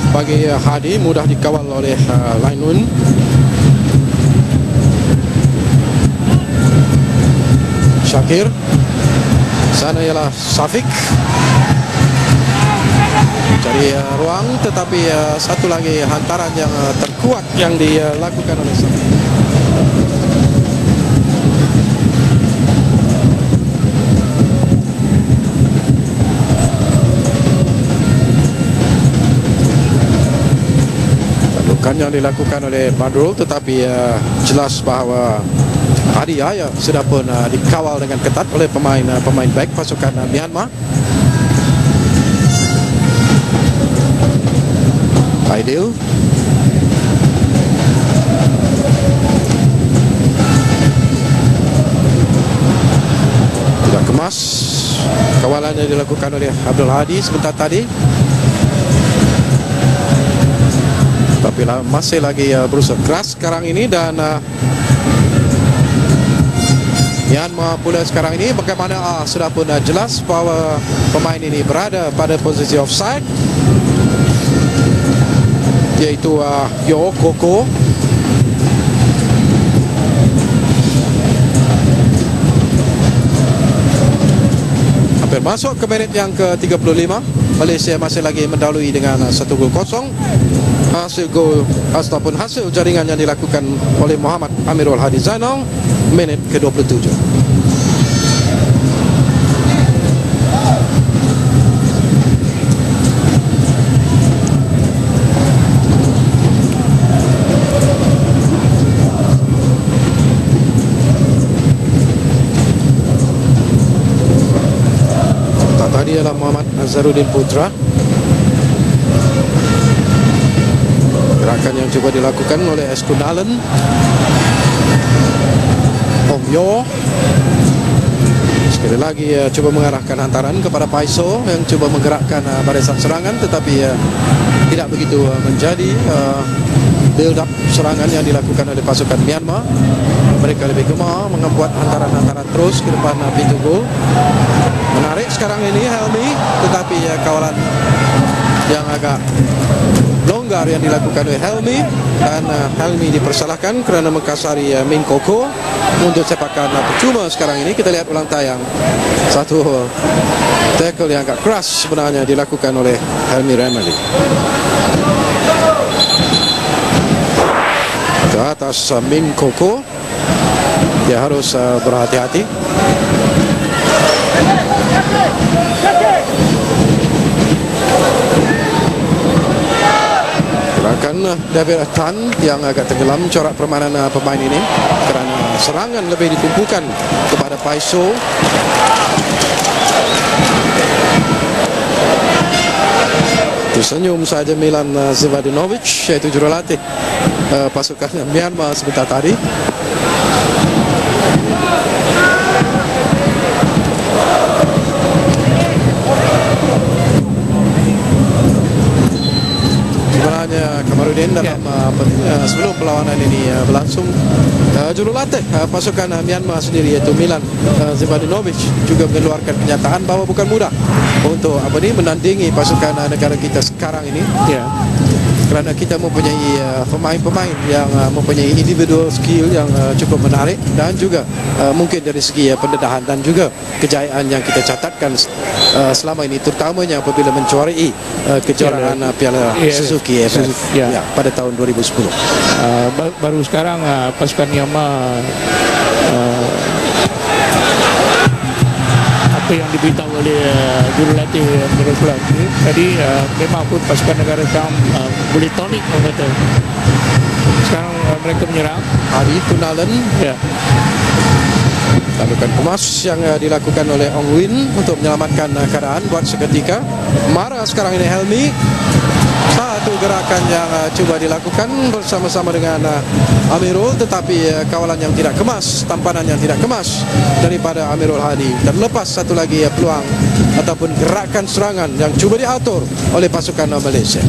bagi Hadi, mudah dikawal oleh Lainun. Syakir, sana ialah Safik, cari ruang, tetapi satu lagi hantaran yang terkuat yang dilakukan oleh Safik. Bukan yang dilakukan oleh Badrul, tetapi jelas bahawa Hadi Yahya sudah pun dikawal dengan ketat oleh pemain back pasukan Myanmar. Aidil, tidak kemas, kawalannya dilakukan oleh Abdul Hadi sebentar tadi. Tapi masih lagi berusaha keras sekarang ini, dan Myanmar pula sekarang ini bagaimana sudah pun jelas bahawa pemain ini berada pada posisi offside, iaitu Yo Koko. Hampir masuk ke minit yang ke-35. Malaysia masih lagi mendahului dengan 1 gol kosong. Hasil gol ataupun hasil jaringan yang dilakukan oleh Muhammad Amirul Hadi Zainal minit ke-27. Tadi adalah Muhammad Azharuddin Putra. Gerakan yang coba dilakukan oleh Eskun Allen. Ong Yo sekali lagi coba mengarahkan hantaran kepada Paiso yang coba menggerakkan barisan serangan, tetapi tidak begitu menjadi build up serangan yang dilakukan oleh pasukan Myanmar. Mereka lebih gemar membuat hantaran-hantaran terus ke depan pintu gol. Menarik sekarang ini Helmi, tetapi kawalan yang agak longgar yang dilakukan oleh Helmi, dan Helmi dipersalahkan kerana mengkasari Min Koko untuk sepakan percuma sekarang ini. Kita lihat ulang tayang, satu tackle yang agak keras sebenarnya dilakukan oleh Helmi Remeli ke atas Min Koko. Dia harus berhati-hati. Gerakan David Tan yang agak tenggelam corak permainan pemain ini kerana serangan lebih ditumpukan kepada Paiso. Tersenyum saja Milan Zivadinovic, yaitu jurulatih pasukan Myanmar sebentar tadi. Sebenarnya Kamarudin dalam sebelum perlawanan ini berlangsung, jurulatih pasukan Myanmar sendiri iaitu Milan Zivadinovic juga mengeluarkan kenyataan bahawa bukan mudah untuk menandingi pasukan negara kita sekarang ini. Ya. Kerana kita mempunyai pemain-pemain yang mempunyai individual skill yang cukup menarik, dan juga mungkin dari segi pendedahan dan juga kejayaan yang kita catatkan selama ini, terutamanya apabila menjuarai kejuaraan Piala Suzuki AFF pada tahun 2010. Baru sekarang pasukan Myanmar apa yang diberitahu oleh jurulatih Mereka tadi, memang pun pasukan negara sekarang boleh tonik orang kata. Sekarang mereka menyerang. Hadi Tunalen, ya. Lakukan kemas yang dilakukan oleh Ong Win untuk menyelamatkan keadaan buat seketika. Marah sekarang ini Helmi. Satu gerakan yang cuba dilakukan bersama-sama dengan Amirul, tetapi kawalan yang tidak kemas, tampanan yang tidak kemas daripada Amirul Hadi. Dan lepas satu lagi peluang ataupun gerakan serangan yang cuba diatur oleh pasukan Malaysia.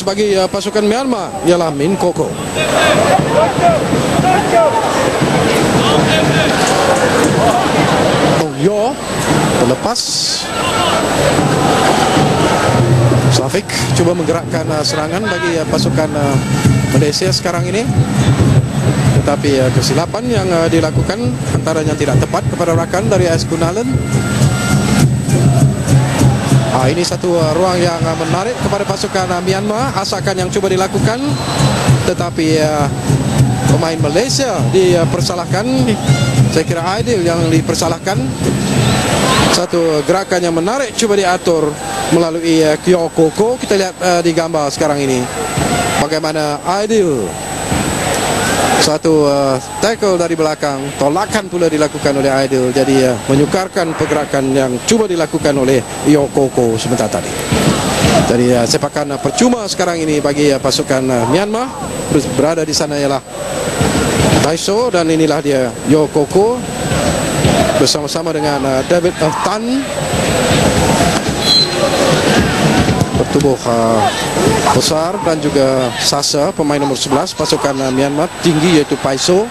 bagi pasukan Myanmar ialah Min Koko. Ong Yo terlepas. Safik cuba menggerakkan serangan bagi pasukan Malaysia sekarang ini, tetapi kesilapan yang dilakukan antaranya tidak tepat kepada rakan dari AS Kunalan. Ini satu ruang yang menarik kepada pasukan Myanmar. Asakan yang cuba dilakukan, tetapi pemain Malaysia dipersalahkan. Saya kira Aidil yang dipersalahkan. Satu gerakan yang menarik cuba diatur melalui Kyo Koko. Kita lihat di gambar sekarang ini bagaimana Aidil, satu tackle dari belakang, tolakan pula dilakukan oleh Aidil, jadi menyukarkan pergerakan yang cuba dilakukan oleh Kyo Koko sebentar tadi. Jadi sepakan percuma sekarang ini bagi pasukan Myanmar. Berada di sana ialah Taiso, dan inilah dia Kyo Koko bersama-sama dengan David Tan. Bertubuh besar, dan juga Sasa, pemain nomor 11 pasukan Myanmar, tinggi iaitu Paiso,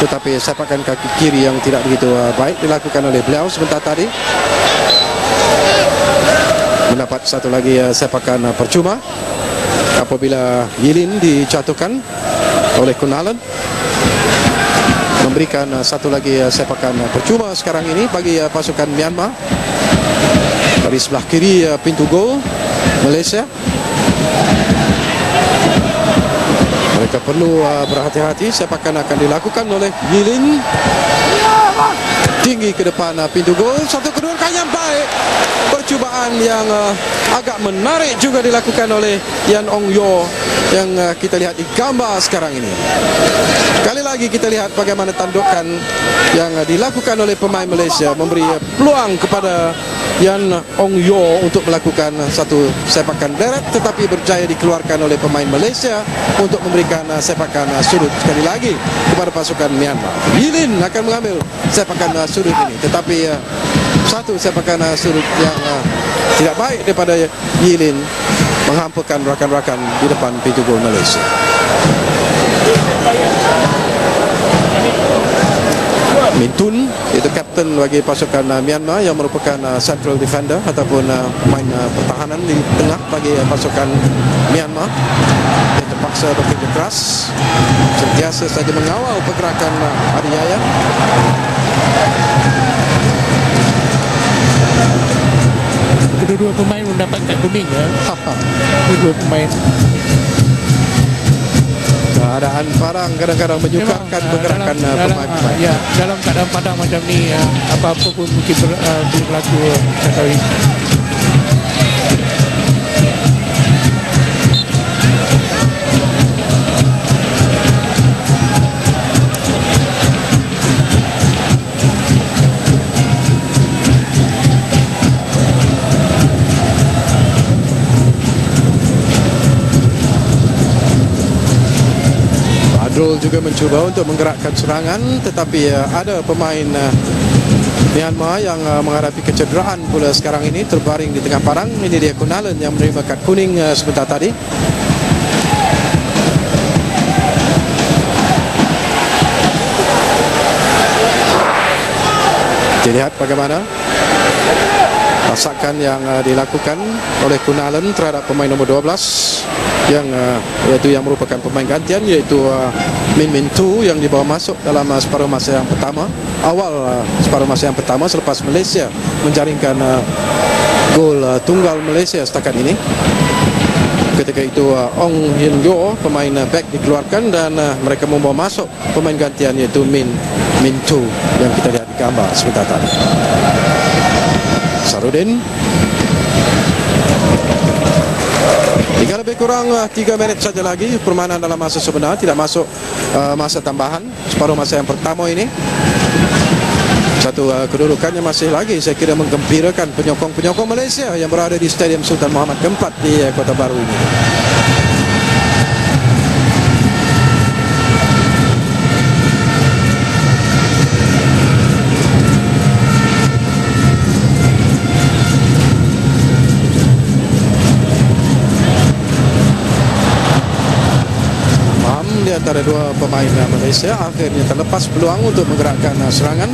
tetapi sepakan kaki kiri yang tidak begitu baik dilakukan oleh beliau sebentar tadi. Mendapat satu lagi sepakan percuma apabila Yilin dijatuhkan oleh Kunalan. Memberikan satu lagi sepakan percuma sekarang ini bagi pasukan Myanmar. Dari sebelah kiri pintu gol Malaysia. Mereka perlu berhati-hati. Sepakan akan dilakukan oleh Yilin. Tinggi ke depan pintu gol. Satu kedudukan yang baik. Percubaan yang agak menarik juga dilakukan oleh Yan Ong Yo yang kita lihat di gambar sekarang ini. Sekali lagi kita lihat bagaimana tandukan yang dilakukan oleh pemain Malaysia, memberi peluang kepada Yan Ong Yo untuk melakukan satu sepakan deret, tetapi berjaya dikeluarkan oleh pemain Malaysia untuk memberikan sepakan sudut sekali lagi kepada pasukan Myanmar. Yilin akan mengambil sepakan sudut ini, tetapi satu sepakan sudut yang tidak baik daripada Yilin menghampakan rakan-rakan di depan pintu gol Malaysia. Min Tun, itu kapten bagi pasukan Myanmar yang merupakan central defender ataupun pemain pertahanan di tengah bagi pasukan Myanmar. Dia terpaksa bekerja keras, sentiasa saja mengawal pergerakan Adiyaya. Kedua-dua pemain mendapat kad kuning ya. Kedua pemain. Keadaan padang kadang-kadang menyukarkan pergerakan pemain. Ya, dalam keadaan padang macam ni, apa-apa pun mungkin berlaku. Sekali. Badrul juga mencuba untuk menggerakkan serangan, tetapi ada pemain Myanmar yang menghadapi kecederaan pula sekarang ini, terbaring di tengah padang. Ini dia Kunalan yang menerima kad kuning sebentar tadi. Kita lihat bagaimana rasakan yang dilakukan oleh Kunalan terhadap pemain nomor 12 yang iaitu yang merupakan pemain gantian, iaitu Min Tu yang dibawa masuk dalam separuh masa yang pertama, awal separuh masa yang pertama selepas Malaysia menjaringkan gol tunggal Malaysia setakat ini. Ketika itu Ong Yin Yo, pemain back, dikeluarkan dan mereka membawa masuk pemain gantian iaitu Min Tu yang kita lihat di gambar sebentar tadi. Sarudin. Tinggal lebih kurang 3 minit saja lagi permainan dalam masa sebenar, tidak masuk masa tambahan separuh masa yang pertama ini. Satu kedudukannya masih lagi saya kira menggembirakan penyokong-penyokong Malaysia yang berada di Stadium Sultan Muhammad keempat di Kota Baru ini. antara dua pemain Malaysia. Akhirnya terlepas peluang untuk menggerakkan serangan.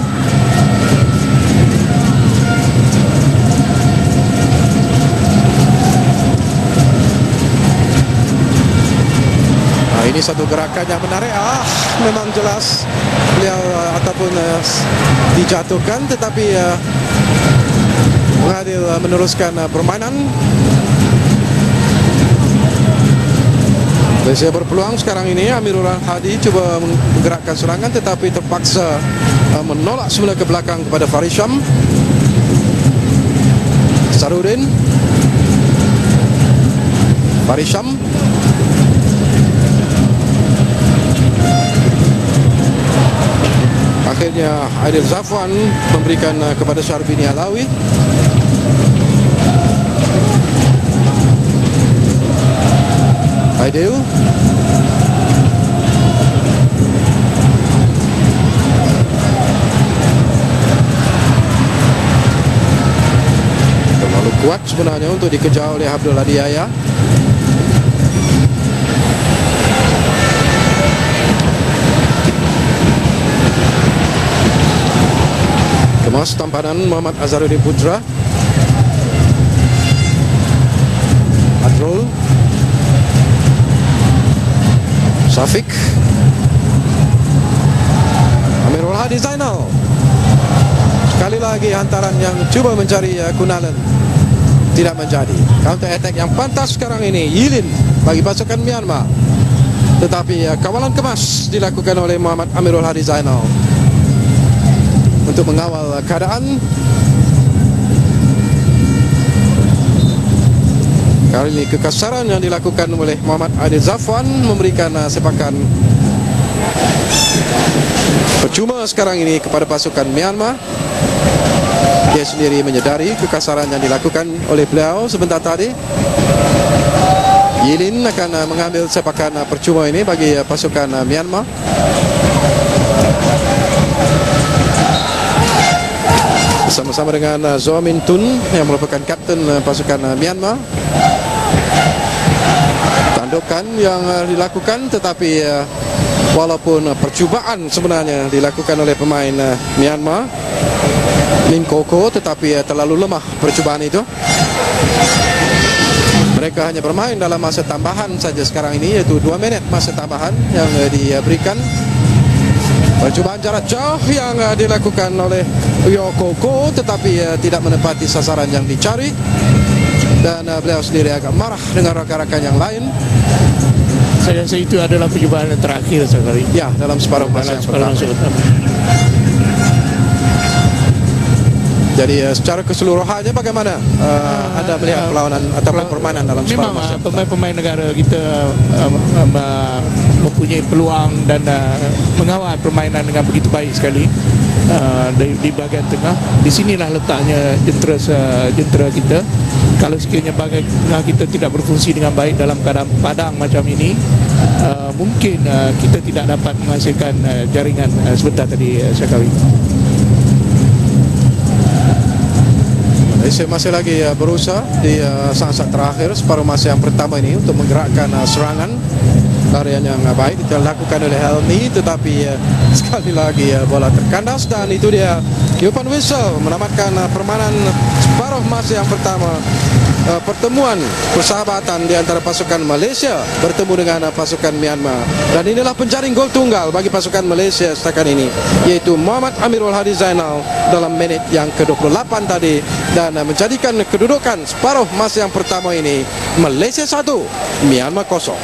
Ini satu gerakan yang menarik. Memang jelas beliau ataupun dijatuhkan, tetapi Mahathir meneruskan permainan. Malaysia berpeluang sekarang ini. Amirul Hadi cuba menggerakkan serangan, tetapi terpaksa menolak semula ke belakang kepada Faris Sham. Sarudin, Faris Sham, akhirnya Aidil Zafwan memberikan kepada Syarbini Alawi. Aidil, terlalu kuat sebenarnya untuk dikejar oleh Abdul Hadi Yahya. Kemas tampanan Muhammad Azharuddin Putra. Adrul, Syafiq, Amirul Hadi Zainal. Sekali lagi hantaran yang cuba mencari Kunalan tidak menjadi. Counter attack yang pantas sekarang ini Yilin bagi pasukan Myanmar, tetapi kawalan kemas dilakukan oleh Muhammad Amirul Hadi Zainal untuk mengawal keadaan. Kali ini kekasaran yang dilakukan oleh Muhammad Aidil Zafwan memberikan sepakan percuma sekarang ini kepada pasukan Myanmar. Dia sendiri menyedari kekasaran yang dilakukan oleh beliau sebentar tadi. Yilin akan mengambil sepakan percuma ini bagi pasukan Myanmar. Bersama-sama dengan Zaw Min Tun yang merupakan kapten pasukan Myanmar. Tandukan yang dilakukan, tetapi walaupun percubaan sebenarnya dilakukan oleh pemain Myanmar, Lim Koko, tetapi terlalu lemah percubaan itu. Mereka hanya bermain dalam masa tambahan saja sekarang ini, iaitu 2 minit masa tambahan yang diberikan. Percubaan jarak jauh yang dilakukan oleh Yokoko, tetapi tidak menepati sasaran yang dicari. Dan beliau sendiri agak marah dengan rakan-rakan yang lain. Saya rasa itu adalah percubaan yang terakhir sekali. Ya, dalam separuh masa yang pertama. Jadi secara keseluruhannya bagaimana anda melihat perlawanan atau permainan dalam separuh masa? Memang pemain-pemain negara kita mempunyai peluang dan mengawal permainan dengan begitu baik sekali di bahagian tengah. Di sinilah letaknya jentera kita. Kalau sekiranya bahagian tengah kita tidak berfungsi dengan baik dalam keadaan padang macam ini, mungkin kita tidak dapat menghasilkan jaringan sebentar tadi sekali. Malaysia masih lagi berusaha di saat-saat terakhir separuh masa yang pertama ini untuk menggerakkan serangan. Larian yang baik dilakukan oleh Helmi, tetapi sekali lagi bola terkandas, dan itu dia tiupan whistle menamatkan permainan separuh masa yang pertama. Pertemuan persahabatan di antara pasukan Malaysia bertemu dengan pasukan Myanmar, dan inilah penjaring gol tunggal bagi pasukan Malaysia setakat ini, yaitu Muhammad Amirul Hadi Zainal dalam menit yang ke-28 tadi, dan menjadikan kedudukan separuh masa yang pertama ini Malaysia 1, Myanmar 0.